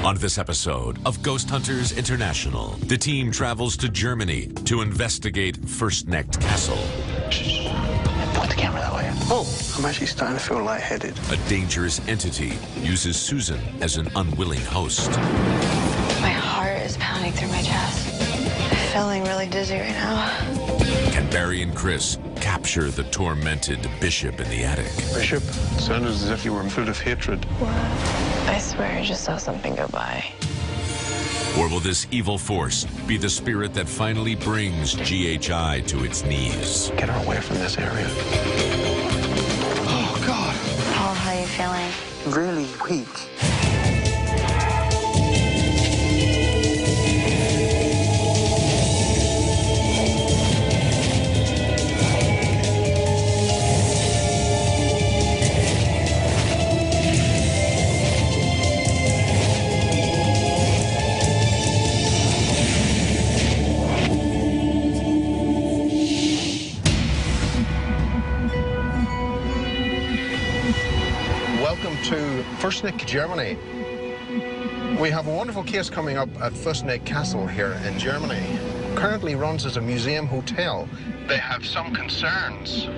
On this episode of Ghost Hunters International, the team travels to Germany to investigate Fürstnecht Castle. Shh. Point the camera that way. Oh, I'm actually starting to feel lightheaded. A dangerous entity uses Susan as an unwilling host. My heart is pounding through my chest. I'm feeling really dizzy right now. Can Barry and Chris capture the tormented bishop in the attic? Bishop, it sounded as if you were filled of hatred. What? I swear I just saw something go by. Or will this evil force be the spirit that finally brings GHI to its knees? Get her away from this area. Oh, God. Paul, how are you feeling? Really weak. To Fürstnecht, Germany. We have a wonderful case coming up at Fürstnecht Castle here in Germany. Currently runs as a museum hotel. They have some concerns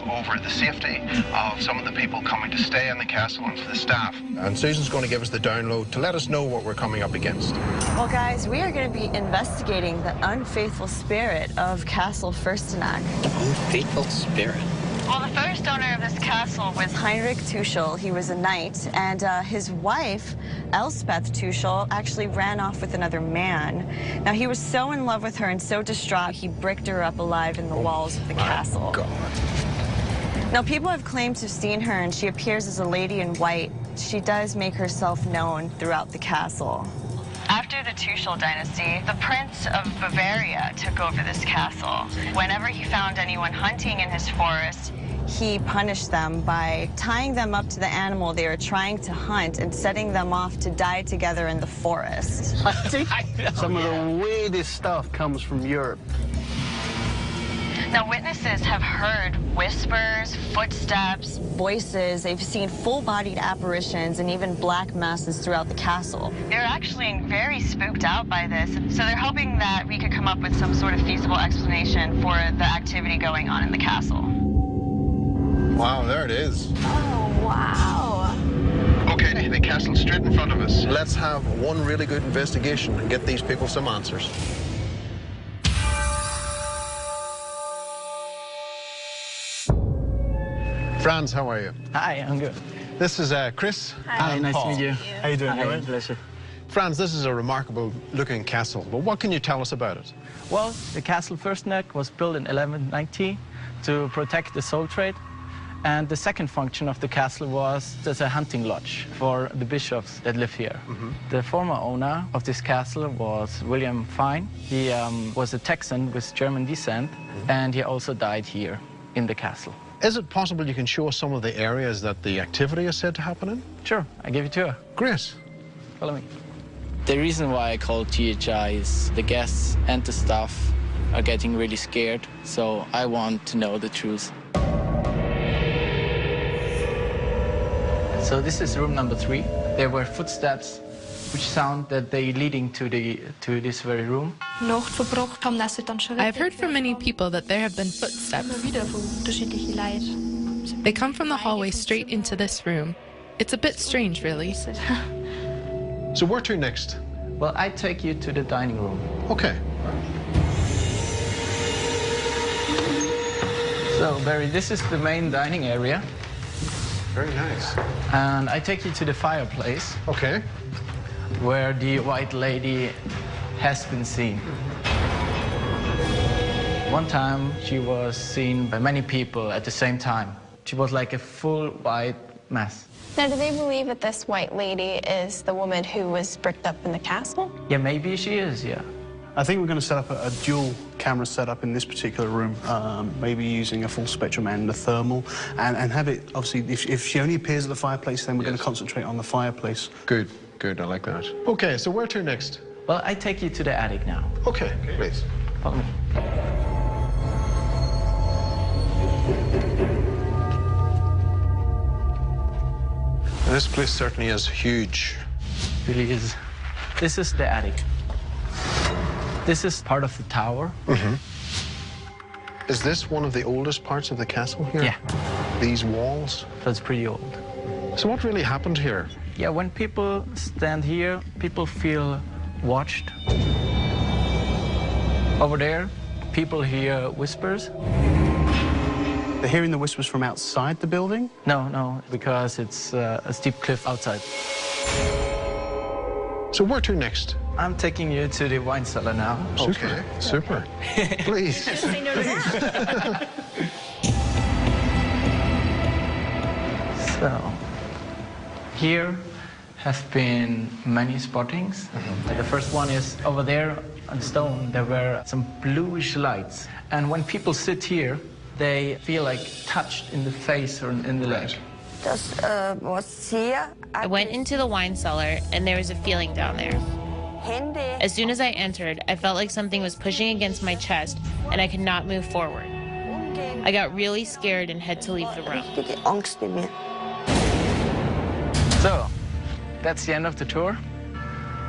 over the safety of some of the people coming to stay in the castle and for the staff. And Susan's going to give us the download to let us know what we're coming up against. Well, guys, we are going to be investigating the unfaithful spirit of Castle Fürstenach. Unfaithful spirit? Well, the first owner of this castle was Heinrich Tuschl. He was a knight, and his wife, Elspeth Tuschl, actually ran off with another man. Now, he was so in love with her and so distraught, he bricked her up alive in the walls of the castle. God. Now, people have claimed to have seen her, and she appears as a lady in white. She does make herself known throughout the castle. After the Tuschl dynasty, the Prince of Bavaria took over this castle. Whenever he found anyone hunting in his forest, he punished them by tying them up to the animal they were trying to hunt and setting them off to die together in the forest. Some of the weirdest stuff comes from Europe. Now, witnesses have heard whispers, footsteps, voices. They've seen full-bodied apparitions and even black masses throughout the castle. They're actually very spooked out by this, so they're hoping that we could come up with some sort of feasible explanation for the activity going on in the castle. Wow, there it is. Oh, wow. Okay, the castle's straight in front of us. Let's have one really good investigation and get these people some answers. Franz, how are you? Hi, I'm good. This is Chris. Hi, nice Paul. to meet you. How you doing? Hi, You all right? pleasure. Franz, this is a remarkable looking castle, but what can you tell us about it? Well, the Castle Fürstenach was built in 1190 to protect the soul trade. And the second function of the castle was as a hunting lodge for the bishops that live here. The former owner of this castle was William Fine. He was a Texan with German descent, and he also died here in the castle. Is it possible you can show us some of the areas that the activity is said to happen in? Sure, I give you a tour. Great. Follow me. The reason why I call GHI is the guests and the staff are getting really scared, so I want to know the truth. So this is room number 3. There were footsteps which sound that they're leading to this very room. I've heard from many people that there have been footsteps. They come from the hallway straight into this room. It's a bit strange, really. So where to next? Well, I take you to the dining room. Okay. So, Barry, this is the main dining area. Very nice. And I take you to the fireplace. Okay. Where the white lady has been seen. One time, she was seen by many people at the same time. She was like a full white mass. Now, do they believe that this white lady is the woman who was bricked up in the castle? Yeah, maybe she is, yeah. I think we're going to set up a dual camera setup in this particular room, maybe using a full spectrum and a thermal, and have it, obviously, if she only appears at the fireplace, then we're going to concentrate on the fireplace. Good, good, I like that. Okay, so where to next? Well, I take you to the attic now. Okay, please. Follow me. This place certainly is huge. really is. This is the attic. This is part of the tower. Is this one of the oldest parts of the castle here? Yeah. These walls? That's pretty old. So what really happened here? Yeah, when people stand here, people feel watched. Over there, people hear whispers. They're hearing the whispers from outside the building? No, because it's a steep cliff outside. So where to next? I'm taking you to the wine cellar now. Okay, super. Please. Say no to that. So, here have been many spottings. The first one is over there on stone. There were some bluish lights. And when people sit here, they feel like touched in the face or in the leg. I went into the wine cellar, and there was a feeling down there. As soon as I entered, I felt like something was pushing against my chest, and I could not move forward. I got really scared and had to leave the room. So, that's the end of the tour.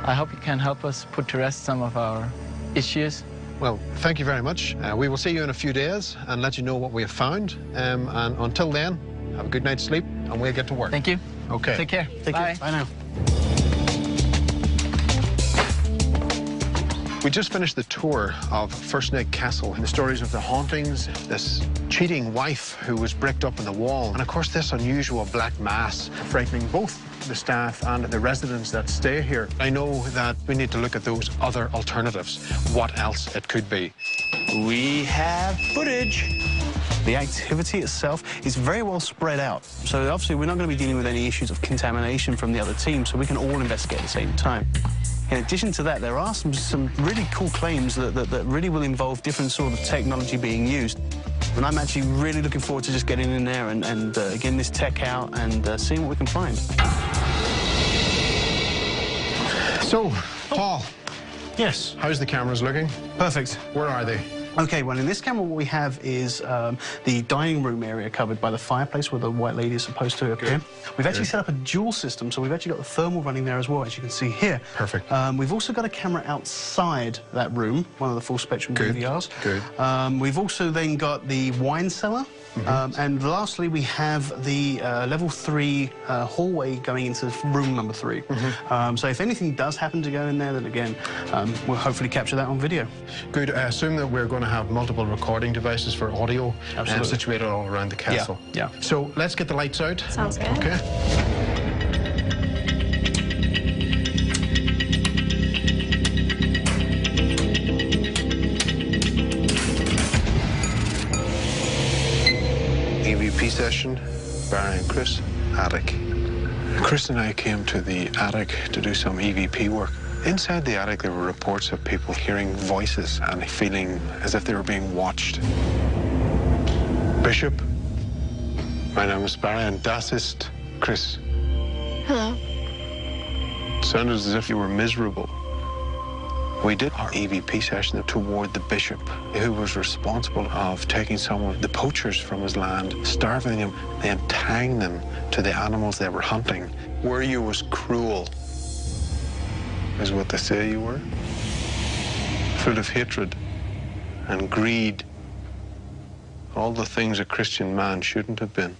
I hope you can help us put to rest some of our issues. Well, thank you very much. We will see you in a few days and let you know what we have found. And until then, have a good night's sleep, and we'll get to work. Thank you. Okay. Take care. Take Bye. it. Bye now. We just finished the tour of First Night Castle and the stories of the hauntings, this cheating wife who was bricked up in the wall, and of course this unusual black mass frightening both the staff and the residents that stay here. I know that we need to look at those other alternatives, what else it could be. We have footage. The activity itself is very well spread out. So obviously we're not going to be dealing with any issues of contamination from the other team, so we can all investigate at the same time. In addition to that, there are some really cool claims that really will involve different sort of technology being used. And I'm actually really looking forward to just getting in there and getting this tech out and seeing what we can find. So, Paul. Yes. How's the cameras looking? Perfect. Where are they? Okay, well, in this camera, what we have is the dining room area covered by the fireplace where the white lady is supposed to appear. We've actually set up a dual system, so we've actually got the thermal running there as well, as you can see here. Perfect. We've also got a camera outside that room, one of the full spectrum DVRs. Good. We've also then got the wine cellar. And lastly, we have the level 3 hallway going into room number 3. So if anything does happen to go in there, then again, we'll hopefully capture that on video. Good. I assume that we're going to have multiple recording devices for audio situated all around the castle. Yeah. So let's get the lights out. Sounds good. Okay. EVP session, Barry and Chris, attic. Chris and I came to the attic to do some EVP work. Inside the attic, there were reports of people hearing voices and feeling as if they were being watched. Bishop, my name is Barry, and das ist Chris. Hello. It sounded as if you were miserable. We did our EVP session toward the bishop, who was responsible of taking some of the poachers from his land, starving them, then tying them to the animals they were hunting. Were you as cruel as what they say you were? Full of hatred and greed, all the things a Christian man shouldn't have been.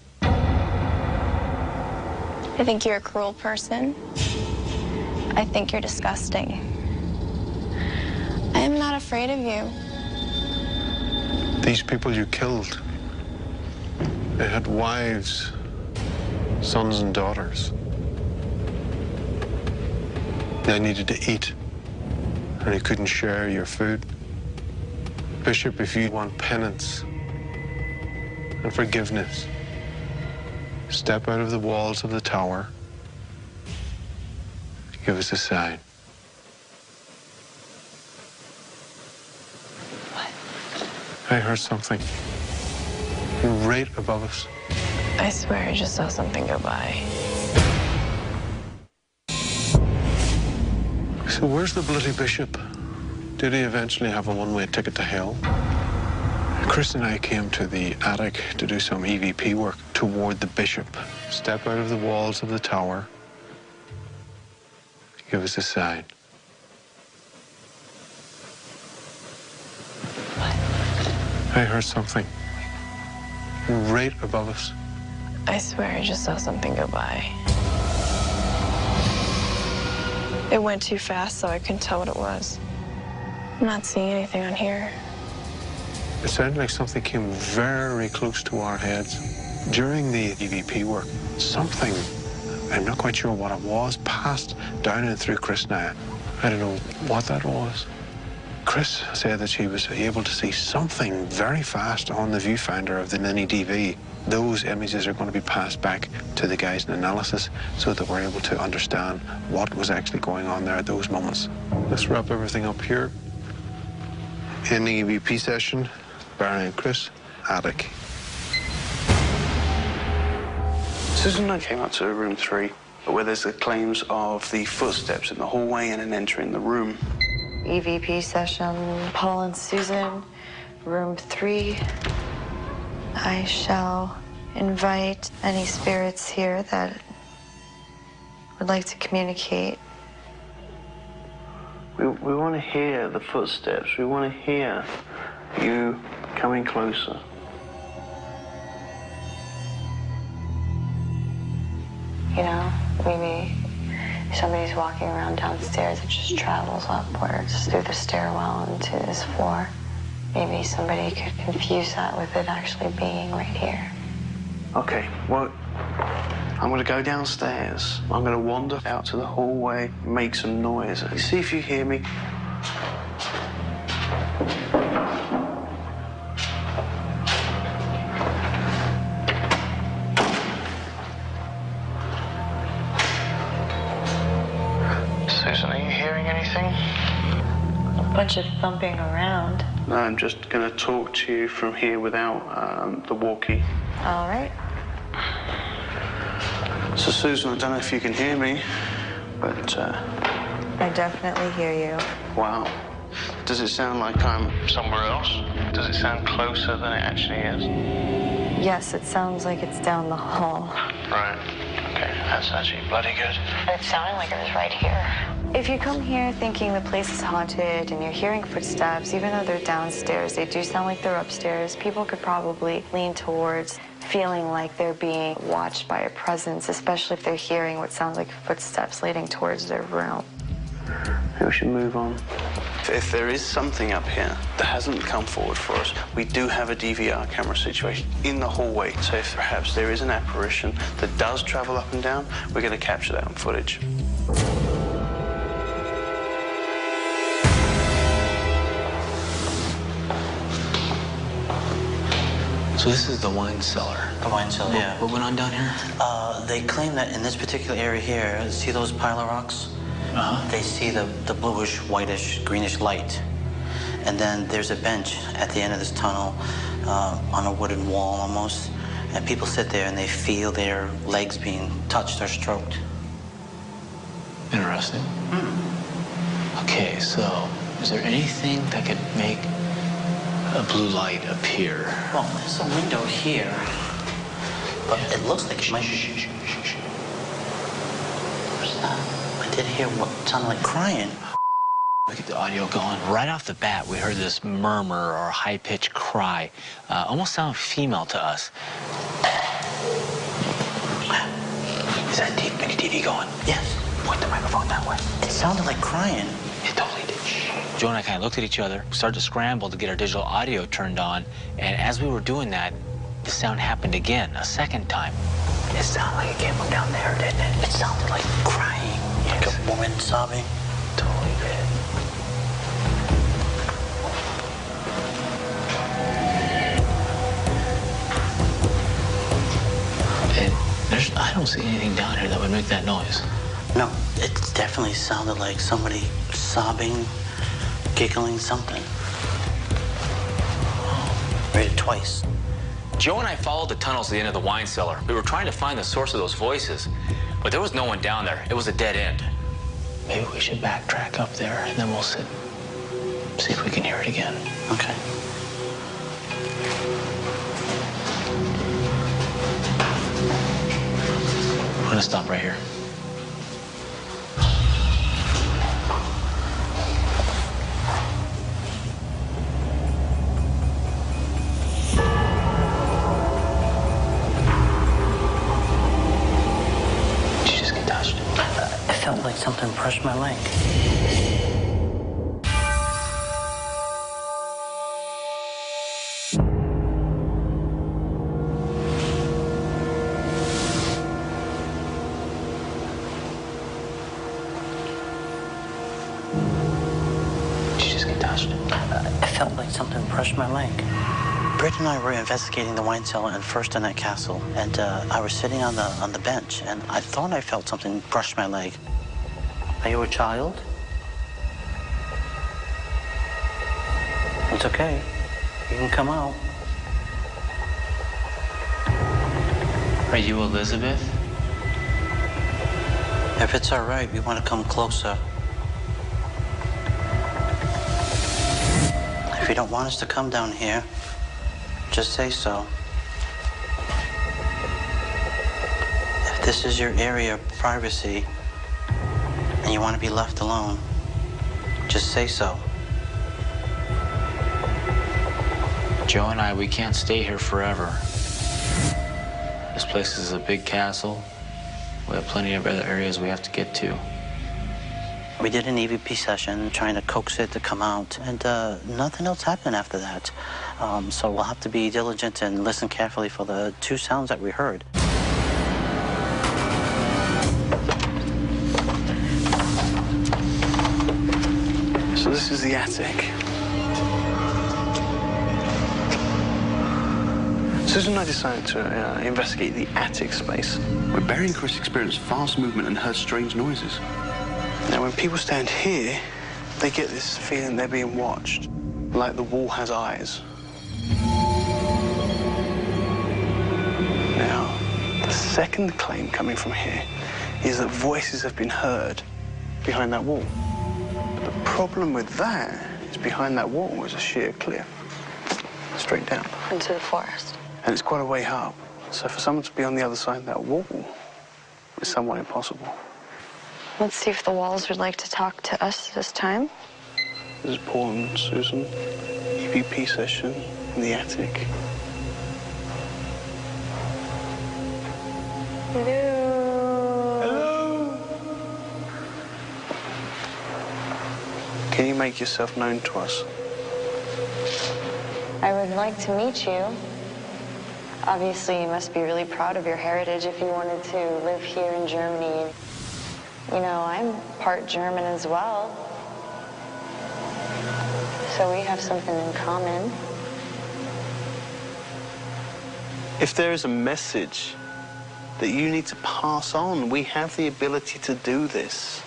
I think you're a cruel person. I think you're disgusting. I am not afraid of you. These people you killed, they had wives, sons and daughters. They needed to eat, and you couldn't share your food. Bishop, if you want penance and forgiveness, step out of the walls of the tower. Give us a sign. I heard something right above us. I swear I just saw something go by. So where's the bloody bishop? Did he eventually have a one-way ticket to hell? Chris and I came to the attic to do some EVP work toward the bishop. Step out of the walls of the tower. Give us a sign. I heard something right above us. I swear I just saw something go by. It went too fast, so I couldn't tell what it was. I'm not seeing anything on here. It sounded like something came very close to our heads. During the EVP work, something, I'm not quite sure what it was, passed down and through Chris and I don't know what that was. Chris said that she was able to see something very fast on the viewfinder of the Mini DV. Those images are going to be passed back to the guys in analysis so that we're able to understand what was actually going on there at those moments. Let's wrap everything up here. In the EVP session, Barry and Chris, attic. Susan and I came up to room 3, where there's the claims of the footsteps in the hallway and then entering the room. EVP session, Paul and Susan, room 3. I shall invite any spirits here that would like to communicate. We want to hear the footsteps. We want to hear you coming closer. You know, maybe somebody's walking around downstairs. It just travels upwards through the stairwell into this floor. Maybe somebody could confuse that with it actually being right here. Okay, well, I'm going to go downstairs. I'm going to wander out to the hallway, make some noise. See if you hear me. Susan, are you hearing anything? A bunch of thumping around. I'm just going to talk to you from here without the walkie. All right. So, Susan, I don't know if you can hear me, but... I definitely hear you. Wow. Does it sound like I'm somewhere else? Does it sound closer than it actually is? Yes, it sounds like it's down the hall. Right. Okay, that's actually bloody good. It sounded like it was right here. If you come here thinking the place is haunted and you're hearing footsteps, even though they're downstairs, they do sound like they're upstairs. People could probably lean towards feeling like they're being watched by a presence, especially if they're hearing what sounds like footsteps leading towards their room. Maybe we should move on. If there is something up here that hasn't come forward for us, we do have a DVR camera situation in the hallway. So if perhaps there is an apparition that does travel up and down, we're going to capture that on footage. So this is the wine cellar. The wine cellar, yeah. What went on down here? They claim that in this particular area here, see those pile of rocks? Uh-huh. They see the bluish, whitish, greenish light. And then there's a bench at the end of this tunnel on a wooden wall almost. And people sit there and they feel their legs being touched or stroked. Interesting. Okay, so is there anything that could make a blue light appear? Well, there's a window here, but it looks like it might be... What's that? I did hear what sounded like crying. Look at the audio going. Right off the bat, we heard this murmur or high-pitched cry. Almost sounded female to us. Is that Mini TV going? Yes. Point the microphone that way. It sounded like crying. It totally did. Joe and I kind of looked at each other, started to scramble to get our digital audio turned on, and as we were doing that, the sound happened again, a second time. It sounded like it came from down there, didn't it? It sounded like crying, like a woman sobbing. Totally did. And I don't see anything down here that would make that noise. No, it definitely sounded like somebody sobbing, giggling, something. Read it twice. Joe and I followed the tunnels to the end of the wine cellar. We were trying to find the source of those voices, but there was no one down there. It was a dead end. Maybe we should backtrack up there, and then we'll see if we can hear it again. Okay. We're gonna stop right here. felt like something brushed my leg. Did you just get touched? I felt like something brushed my leg. Britt and I were investigating the wine cellar in First Annette Castle, and I was sitting on the bench, and I thought I felt something brush my leg. Are you a child? It's okay. You can come out. Are you Elizabeth? If it's all right, we want to come closer. If you don't want us to come down here, just say so. If this is your area of privacy and you want to be left alone, just say so. Joe and I, we can't stay here forever. This place is a big castle. We have plenty of other areas we have to get to. We did an EVP session trying to coax it to come out, and nothing else happened after that. So we'll have to be diligent and listen carefully for the two sounds that we heard. So this is the attic. Susan and I decided to investigate the attic space. Where Barry and Chris experienced fast movement and heard strange noises. Now, when people stand here, they get this feeling they're being watched, like the wall has eyes. Now, the second claim coming from here is that voices have been heard behind that wall. But the problem with that is behind that wall is a sheer cliff, straight down. Into the forest. And it's quite a way up. So for someone to be on the other side of that wall is somewhat impossible. Let's see if the walls would like to talk to us this time. This is Paul and Susan. EVP session in the attic. Hello. Hello. Can you make yourself known to us? I would like to meet you. Obviously, you must be really proud of your heritage if you wanted to live here in Germany. You know, I'm part German as well. So we have something in common. If there is a message that you need to pass on, we have the ability to do this.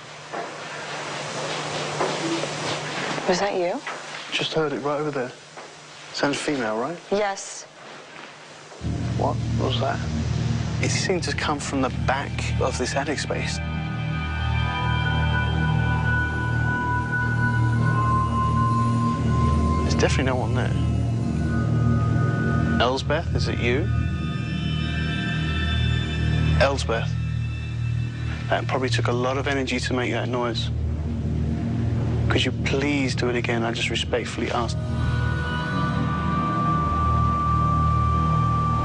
Was that you? Just heard it right over there. Sounds female, right? Yes. What was that? It seemed to come from the back of this attic space. There's definitely no one there. Elsbeth, is it you? Elsbeth. That probably took a lot of energy to make that noise. Could you please do it again? I just respectfully ask.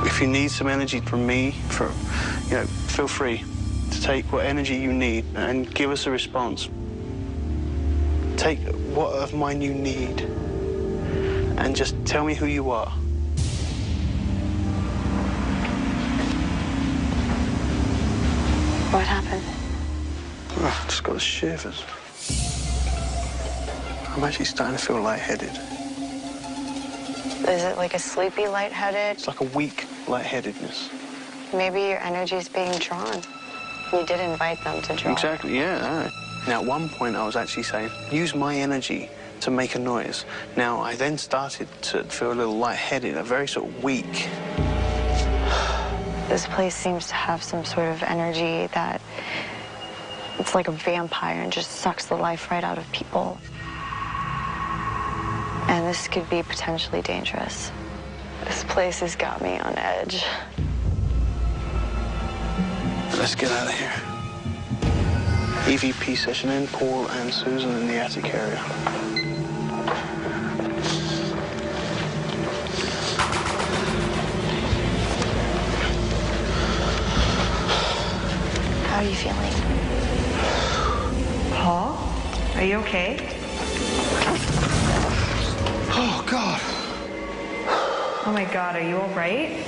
If you need some energy from me, feel free to take what energy you need and give us a response. Take what of mine you need and just tell me who you are. What happened? Oh, I just got the shivers. I'm actually starting to feel lightheaded. Is it like a sleepy lightheaded? It's like a weak lightheadedness. Maybe your energy's being drawn. You did invite them to draw. Exactly, yeah. Now, at one point, I was actually saying, use my energy to make a noise. Now, I then started to feel a little lightheaded, a very sort of weak. This place seems to have some sort of energy that it's like a vampire and just sucks the life right out of people. And this could be potentially dangerous. This place has got me on edge. Let's get out of here. EVP session in, Paul and Susan in the attic area. How are you feeling? Are you okay? Oh, God. Oh my God, are you all right?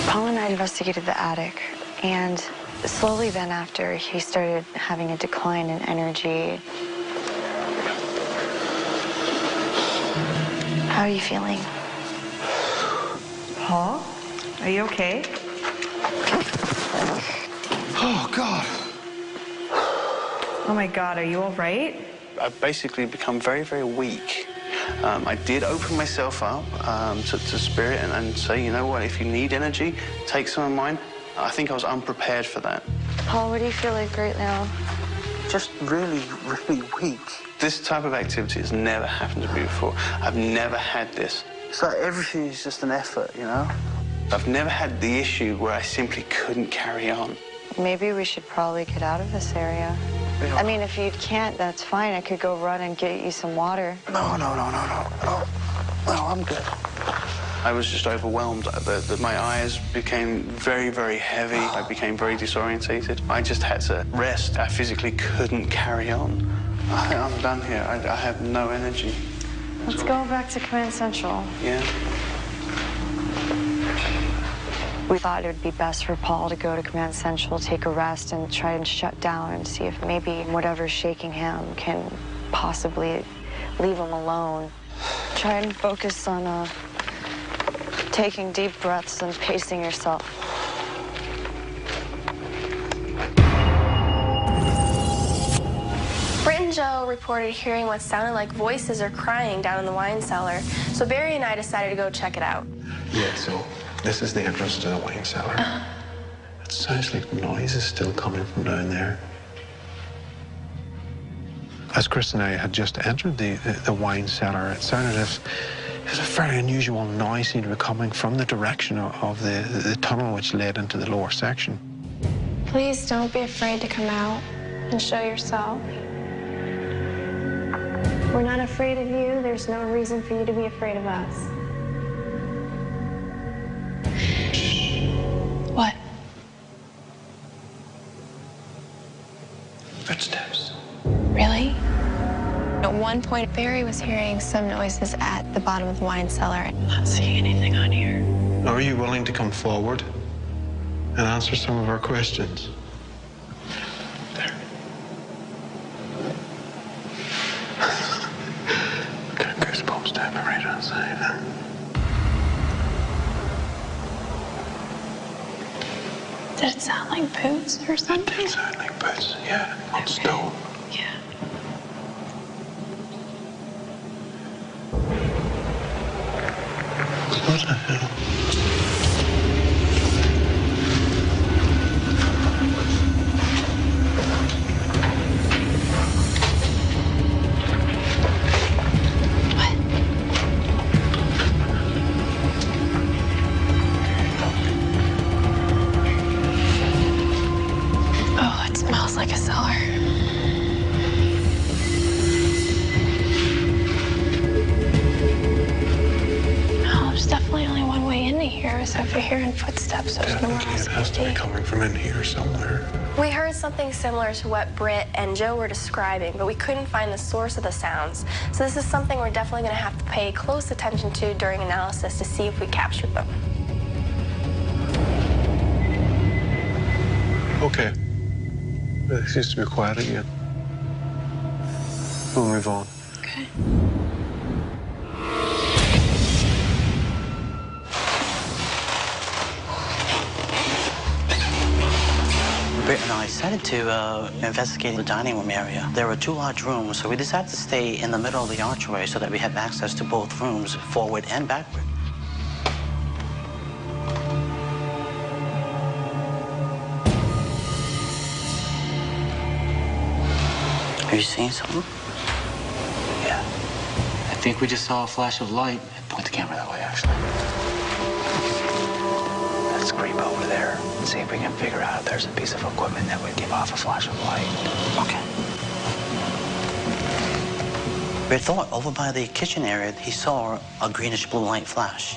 Paul and I investigated the attic, and slowly then after, he started having a decline in energy. How are you feeling? Paul, are you okay? Oh, God. Oh my God, are you all right? I've basically become very, very weak. I did open myself up to spirit and say, you know what, if you need energy, take some of mine. I think I was unprepared for that. Paul, what do you feel like right now? Just really, really weak. This type of activity has never happened to me before. I've never had this. It's like everything is just an effort, you know? I've never had the issue where I simply couldn't carry on. Maybe we should probably get out of this area. Yeah. I mean, if you can't, that's fine. I could go run and get you some water. No, I'm good. I was just overwhelmed. My eyes became very, very heavy. I became very disorientated. I just had to rest. I physically couldn't carry on. I'm done here. I have no energy. Let's go back to Command Central. Yeah. We thought it would be best for Paul to go to Command Central, take a rest, and try and shut down and see if maybe whatever's shaking him can possibly leave him alone. Try and focus on taking deep breaths and pacing yourself. Britt and Joe reported hearing what sounded like voices or crying down in the wine cellar, so Barry and I decided to go check it out. Yeah, so this is the entrance to the wine cellar. It sounds like the noise is still coming from down there. As Chris and I had just entered the wine cellar, it sounded as if a very unusual noise seemed to be coming from the direction of the tunnel which led into the lower section. Please don't be afraid to come out and show yourself. We're not afraid of you. There's no reason for you to be afraid of us. What? Footsteps. Really? At one point, Barry was hearing some noises at the bottom of the wine cellar. I'm not seeing anything on here. Are you willing to come forward and answer some of our questions? There. Got goosebumps down my right hand side. Did it sound like boots or something? It did sound like boots, yeah, on stone. Yeah. What the hell? Oh, it smells like a cellar. No, there's definitely only one way into here, so if you're hearing footsteps, there's nowhere Definitely, else it has to be be. coming from in here somewhere. We heard something similar to what Britt and Joe were describing, but we couldn't find the source of the sounds. So this is something we're definitely going to have to pay close attention to during analysis to see if we captured them. Okay. It seems to be quiet again. We'll move on. Okay. Britt and I decided to investigate the dining room area. There were two large rooms, so we decided to stay in the middle of the archway so that we have access to both rooms, forward and backward. Are you seeing something? Yeah. I think we just saw a flash of light. Point the camera that way, actually. Let's creep over there and see if we can figure out if there's a piece of equipment that would give off a flash of light. Okay. Britt thought over by the kitchen area, he saw a greenish blue light flash.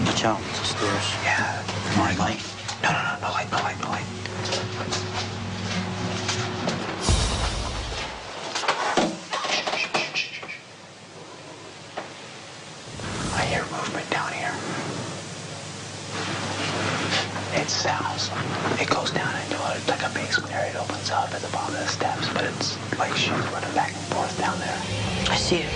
Watch out, the stairs. Yeah. More light. No light, no light, no light. I hear movement down here. It sounds. It goes down into like a basement area. It opens up at the bottom of the steps, but it's like she's running back and forth down there. I see it.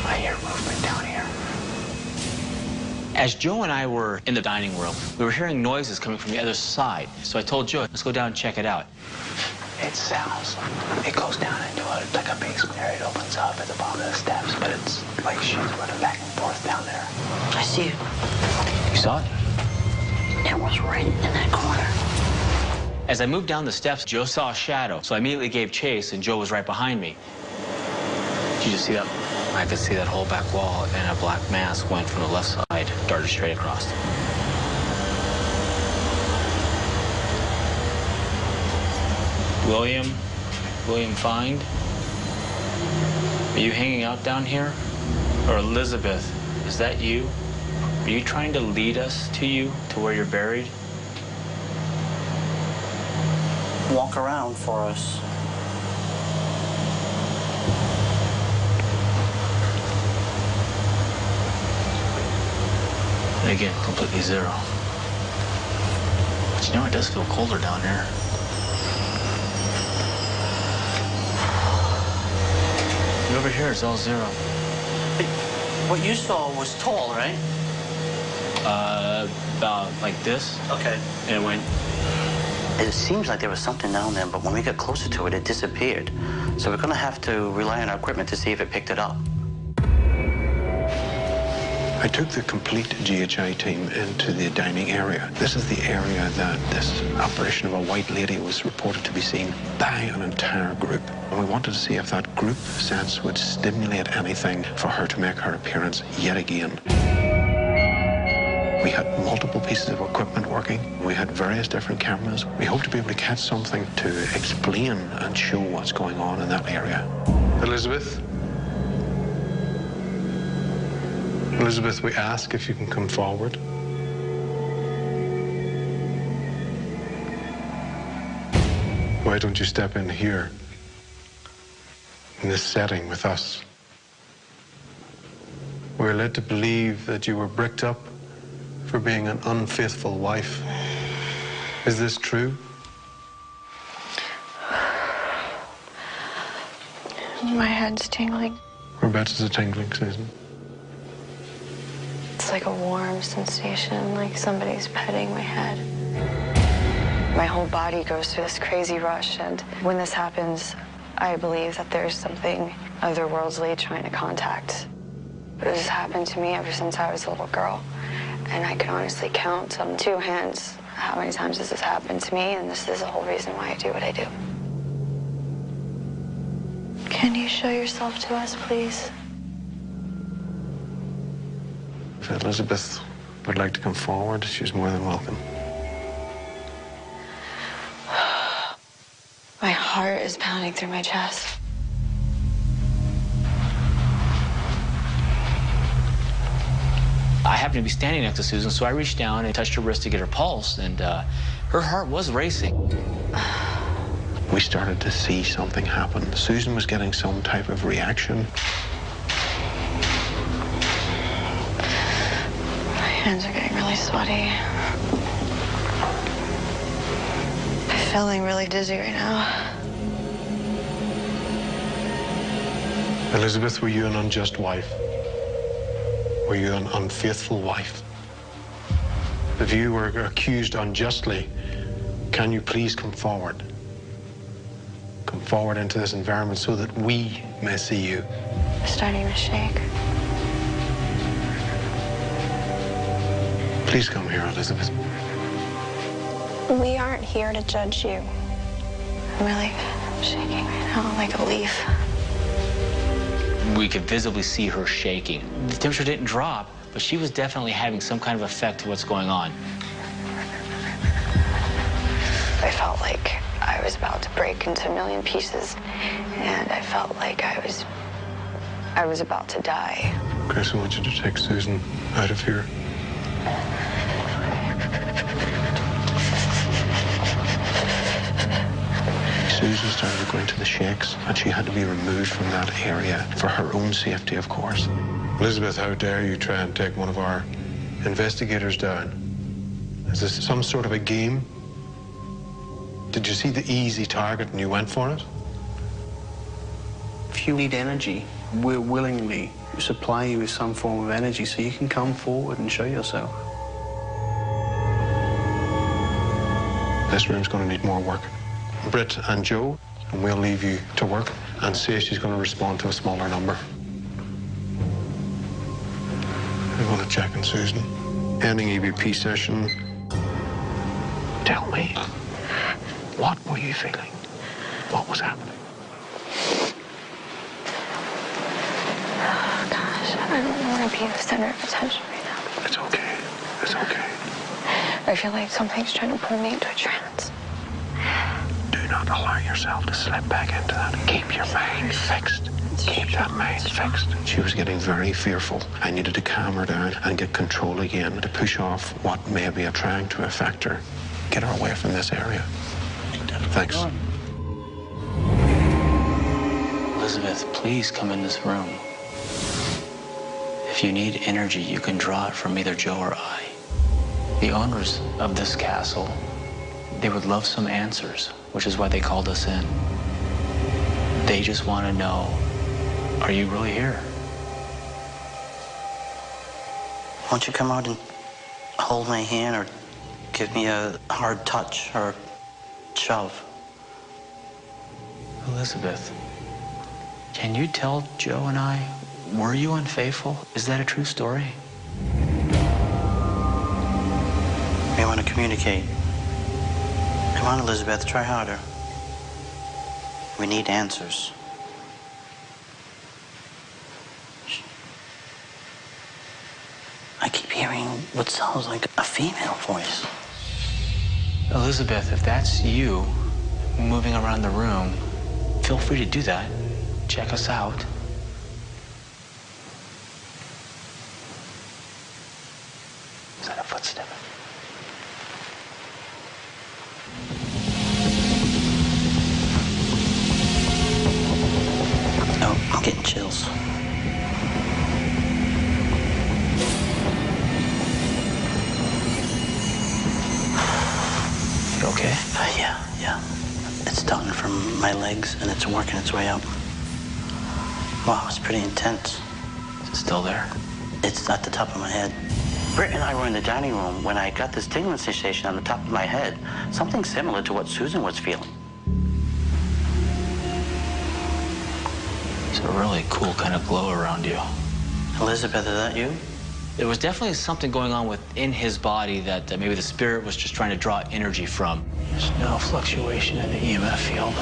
I hear movement down here. As Joe and I were in the dining room, we were hearing noises coming from the other side. So I told Joe, let's go down and check it out. It sounds. It goes down into like a basement area. It opens up at the bottom of the steps, but it's like she's running back and forth down there. I see it. You saw it? It was right in that corner. As I moved down the steps, Joe saw a shadow, so I immediately gave chase, and Joe was right behind me. Did you just see that? I could see that whole back wall, and a black mask went from the left side, darted straight across. William Find? Are you hanging out down here? Or Elizabeth, is that you? Are you trying to lead us to you, to where you're buried? Walk around for us. And again, completely zero. But you know, it does feel colder down here. And over here, it's all zero. What you saw was tall, right? About like this. Okay. And it went. It seems like there was something down there, but when we got closer to it, it disappeared. So we're gonna have to rely on our equipment to see if it picked it up. I took the complete GHI team into the dining area. This is the area that this apparition of a white lady was reported to be seen by an entire group. And we wanted to see if that group sense would stimulate anything for her to make her appearance yet again. We had multiple pieces of equipment working. We had various different cameras. We hoped to be able to catch something to explain and show what's going on in that area. Elizabeth? Elizabeth, we ask if you can come forward. Why don't you step in here, in this setting with us? We're led to believe that you were bricked up for being an unfaithful wife. Is this true? My head's tingling. Whereabouts is it tingling, Susan? It's like a warm sensation, like somebody's petting my head. My whole body goes through this crazy rush, and when this happens, I believe that there's something otherworldly trying to contact. This has happened to me ever since I was a little girl, and I can honestly count on 2 hands how many times this has happened to me, and this is the whole reason why I do what I do. Can you show yourself to us, please? If Elizabeth would like to come forward, she's more than welcome. My heart is pounding through my chest. I happened to be standing next to Susan, so I reached down and touched her wrist to get her pulse, and her heart was racing. We started to see something happen. Susan was getting some type of reaction. My hands are getting really sweaty. I'm feeling really dizzy right now. Elizabeth, were you an unjust wife? Were you an unfaithful wife? If you were accused unjustly, can you please come forward? Come forward into this environment so that we may see you. I'm starting to shake. Please come here, Elizabeth. We aren't here to judge you. I'm really shaking right now, like a leaf. We could visibly see her shaking. The temperature didn't drop, but she was definitely having some kind of effect to what's going on. I felt like I was about to break into a million pieces, and I felt like I was about to die. Chris, I want you to take Susan out of here. Susan started to go into the shakes, and she had to be removed from that area for her own safety, of course. Elizabeth, how dare you try and take one of our investigators down? Is this some sort of a game? Did you see the easy target and you went for it? If you need energy, we'll willingly supply you with some form of energy so you can come forward and show yourself. This room's going to need more work. Britt and Joe, and we'll leave you to work and see if she's going to respond to a smaller number. I'm going to check on Susan. Ending EVP session. Tell me, what were you feeling? What was happening? Oh, gosh, I don't want to be the center of attention right now. It's okay. It's okay. I feel like something's trying to pull me into a trance. Do not allow yourself to slip back into that. Keep your mind fixed. Keep that mind fixed. She was getting very fearful. I needed to calm her down and get control again to push off what may be trying to affect her. Get her away from this area. Thanks. Elizabeth, please come in this room. If you need energy, you can draw it from either Joe or I. The owners of this castle, they would love some answers, which is why they called us in. They just want to know, are you really here? Won't you come out and hold my hand or give me a hard touch or shove? Elizabeth, can you tell Joe and I, were you unfaithful? Is that a true story? We want to communicate. Come on, Elizabeth, try harder. We need answers. I keep hearing what sounds like a female voice. Elizabeth, if that's you moving around the room, feel free to do that. Check us out. Is that a footstep? Oh, I'm getting chills. You okay? Yeah. It's starting from my legs and it's working its way up. Wow, it's pretty intense. Is it still there? It's at the top of my head. Britt and I were in the dining room when I got this tingling sensation on the top of my head. Something similar to what Susan was feeling. It's a really cool kind of glow around you. Elizabeth, is that you? There was definitely something going on within his body that maybe the spirit was just trying to draw energy from. There's no fluctuation in the EMF field.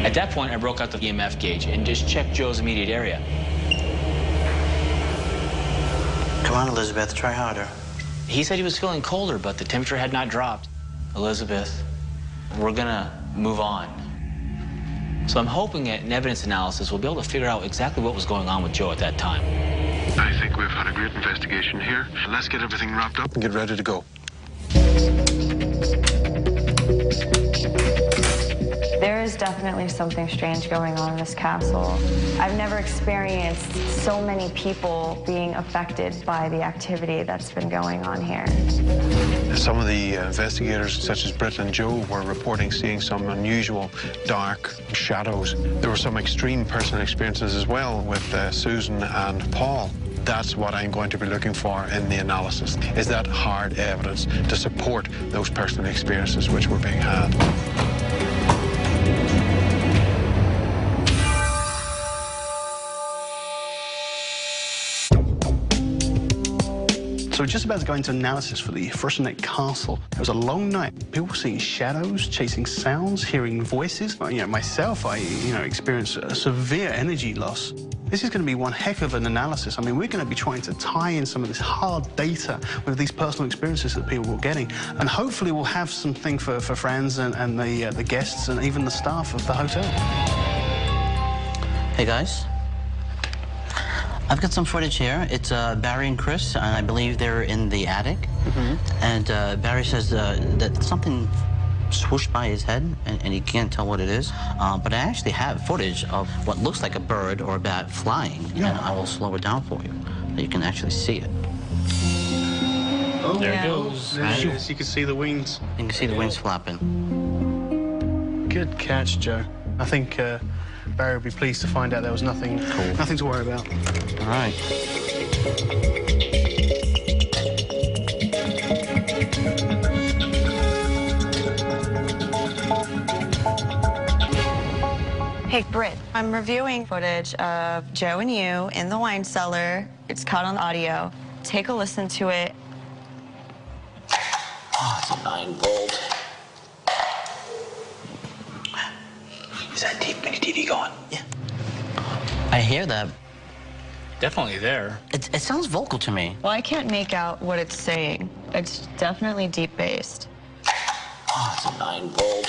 At that point, I broke out the EMF gauge and just checked Joe's immediate area. Come on, Elizabeth, try harder. He said he was feeling colder, but the temperature had not dropped. Elizabeth, we're gonna move on. So I'm hoping at an evidence analysis, we'll be able to figure out exactly what was going on with Joe at that time. I think we've had a great investigation here. Let's get everything wrapped up and get ready to go. There is definitely something strange going on in this castle. I've never experienced so many people being affected by the activity that's been going on here. Some of the investigators, such as Britt and Joe, were reporting seeing some unusual dark shadows. There were some extreme personal experiences as well with Susan and Paul. That's what I'm going to be looking for in the analysis, is that hard evidence to support those personal experiences which were being had. So we're just about to go into analysis for the Frossenneck Castle. It was a long night. People were seeing shadows, chasing sounds, hearing voices. Myself, I experienced a severe energy loss. This is going to be one heck of an analysis. I mean, we're going to be trying to tie in some of this hard data with these personal experiences that people were getting, and hopefully we'll have something for friends and the guests and even the staff of the hotel. Hey, guys. I've got some footage here. It's Barry and Chris, and I believe they're in the attic. And Barry says that something swooshed by his head, and he can't tell what it is. But I actually have footage of what looks like a bird or a bat flying, and I will slow it down for you, so you can actually see it. Oh, there it goes. There it is. You can see the wings. You can see the wings flapping. Good catch, Joe. I think Barry will be pleased to find out there was nothing to worry about. All right. Hey, Britt, I'm reviewing footage of Joe and you in the wine cellar. It's caught on audio. Take a listen to it. Oh, it's a 9-volt. Is that mini TV going? Yeah. I hear that. Definitely there. It sounds vocal to me. Well, I can't make out what it's saying. It's definitely deep-bassed. Oh, it's a 9-volt.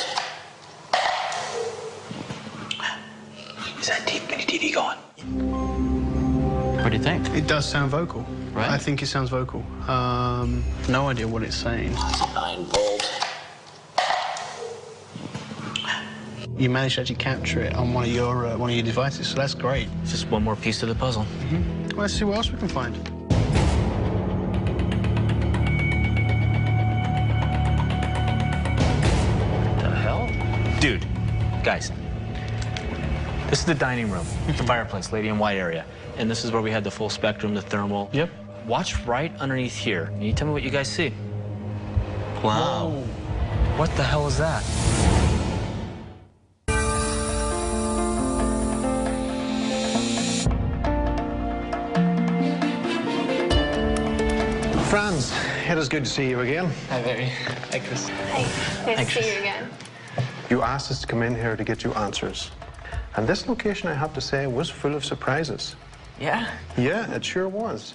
Is that mini TV going? What do you think? It does sound vocal. Right. I think it sounds vocal. No idea what it's saying. Oh, it's a 9-volt. You managed to actually capture it on one of your devices, so that's great. It's just one more piece to the puzzle. Well, let's see what else we can find. The hell? Dude, guys. This is the dining room, the fireplace, lady in white area. And this is where we had the full spectrum, the thermal. Yep. Watch right underneath here. Can you tell me what you guys see? Wow. Whoa. What the hell is that? Franz, it is good to see you again. Hi, Barry. Hi, Chris. Hi. Nice to see you again. You asked us to come in here to get you answers. And this location, I have to say, was full of surprises. Yeah? Yeah, it sure was.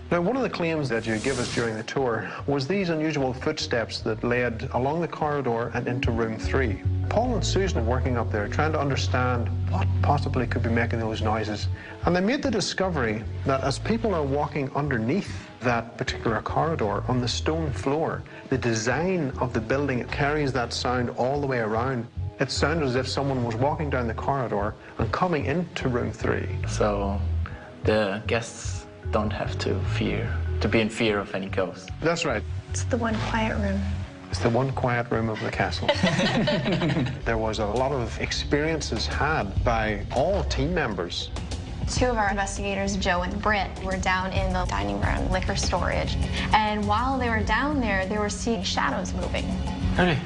Now, one of the claims that you gave us during the tour was these unusual footsteps that led along the corridor and into room 3. Paul and Susan are working up there trying to understand what possibly could be making those noises. And they made the discovery that as people are walking underneath that particular corridor on the stone floor, the design of the building carries that sound all the way around. It sounded as if someone was walking down the corridor and coming into room 3. So the guests don't have to be in fear of any ghosts. That's right. It's the one quiet room. It's the one quiet room of the castle. There was a lot of experiences had by all team members. 2 of our investigators, Joe and Britt, were down in the dining room, liquor storage. And while they were down there, they were seeing shadows moving. Really?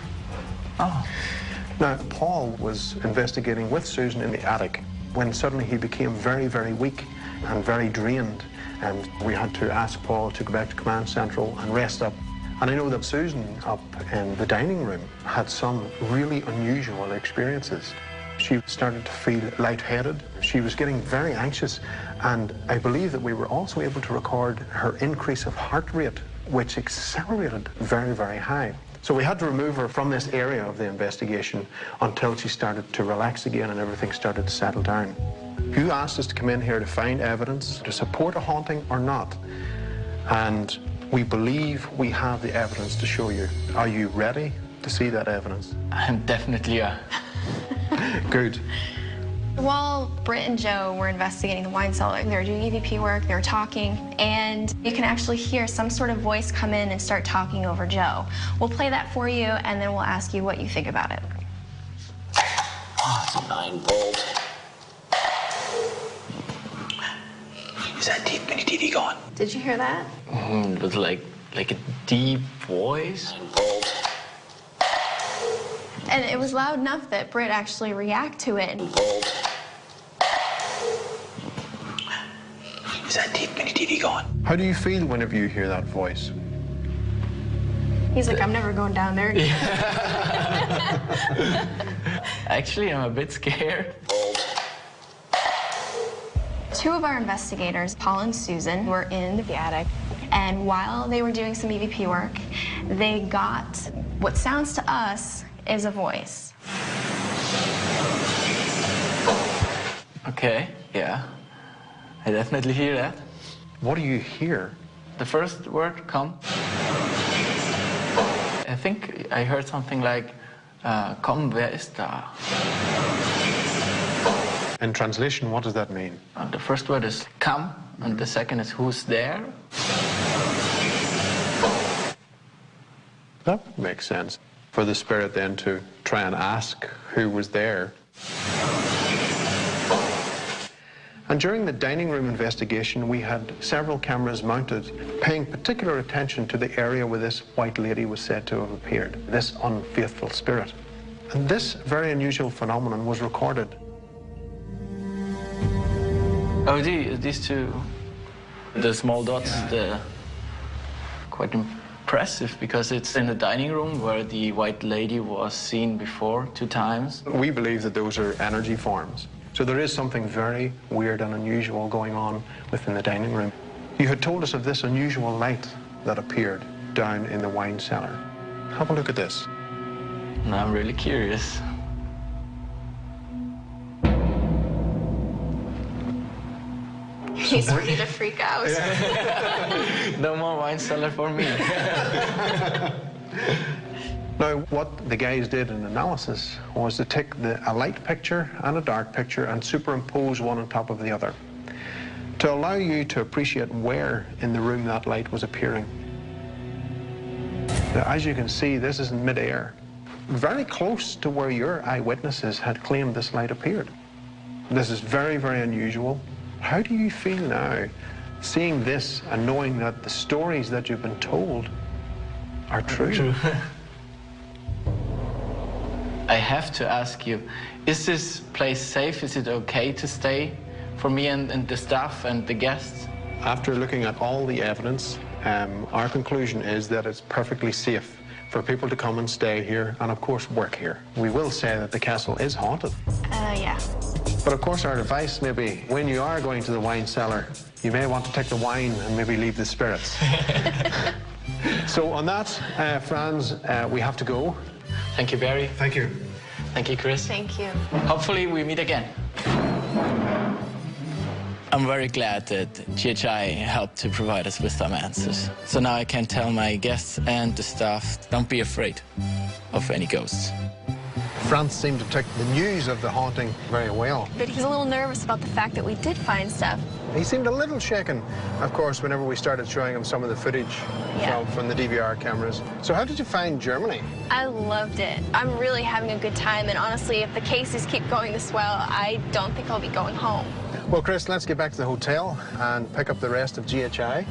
Oh. Now, Paul was investigating with Susan in the attic when suddenly he became very, very weak and very drained. And we had to ask Paul to go back to Command Central and rest up. And I know that Susan up in the dining room had some really unusual experiences. She started to feel lightheaded. She was getting very anxious. And I believe that we were also able to record her increase of heart rate, which accelerated very, very high. So we had to remove her from this area of the investigation until she started to relax again and everything started to settle down. You asked us to come in here to find evidence to support a haunting or not. And we believe we have the evidence to show you. Are you ready to see that evidence? I'm definitely Good. While Britt and Joe were investigating the wine cellar, they were doing EVP work, they were talking, and you can actually hear some sort of voice come in and start talking over Joe. We'll play that for you, and then we'll ask you what you think about it. Oh, it's a 9-volt. Is that mini TV going? Did you hear that? It was like a deep voice. 9-volt. And it was loud enough that Britt actually reacted to it. 9-volt. Is that mini TV going? How do you feel whenever you hear that voice? He's like, I'm never going down there again. Actually, I'm a bit scared. 2 Two of our investigators, Paul and Susan, were in the attic, and while they were doing some EVP work, they got what sounds to us is a voice. Okay, yeah. I definitely hear that. What do you hear? The first word, come. I think I heard something like, komm, wer ist da? In translation, what does that mean? The first word is come, and the second is who's there. That makes sense. For the spirit then to try and ask who was there. And during the dining room investigation, we had several cameras mounted, paying particular attention to the area where this white lady was said to have appeared, this unfaithful spirit. And this very unusual phenomenon was recorded. Oh, these two, the small dots, they're quite impressive because it's in the dining room where the white lady was seen before 2 times. We believe that those are energy forms. So there is something very weird and unusual going on within the dining room. You had told us of this unusual light that appeared down in the wine cellar. Have a look at this. Now I'm really curious. He's ready to freak out. No more wine cellar for me. Now, what the guys did in analysis was to take a light picture and a dark picture and superimpose one on top of the other to allow you to appreciate where in the room that light was appearing. Now, as you can see, this is in mid-air, very close to where your eyewitnesses had claimed this light appeared. This is very, very unusual. How do you feel now, seeing this and knowing that the stories that you've been told are true? I have to ask you, is this place safe? Is it okay to stay for me and the staff and the guests? After looking at all the evidence, our conclusion is that it's perfectly safe for people to come and stay here and, of course, work here. We will say that the castle is haunted. Yeah. But, of course, our advice may be, when you are going to the wine cellar, you may want to take the wine and maybe leave the spirits. So on that, Franz, we have to go. Thank you, Barry. Thank you. Thank you, Chris. Thank you. Hopefully we meet again. I'm very glad that GHI helped to provide us with some answers. So now I can tell my guests and the staff, don't be afraid of any ghosts. Franz seemed to take the news of the haunting very well. But he's a little nervous about the fact that we did find stuff. He seemed a little shaken, of course, whenever we started showing him some of the footage from the DVR cameras. So how did you find Germany? I loved it. I'm really having a good time, and honestly, if the cases keep going this well, I don't think I'll be going home. Well, Chris, let's get back to the hotel and pick up the rest of GHI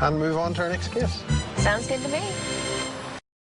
and move on to our next case. Sounds good to me.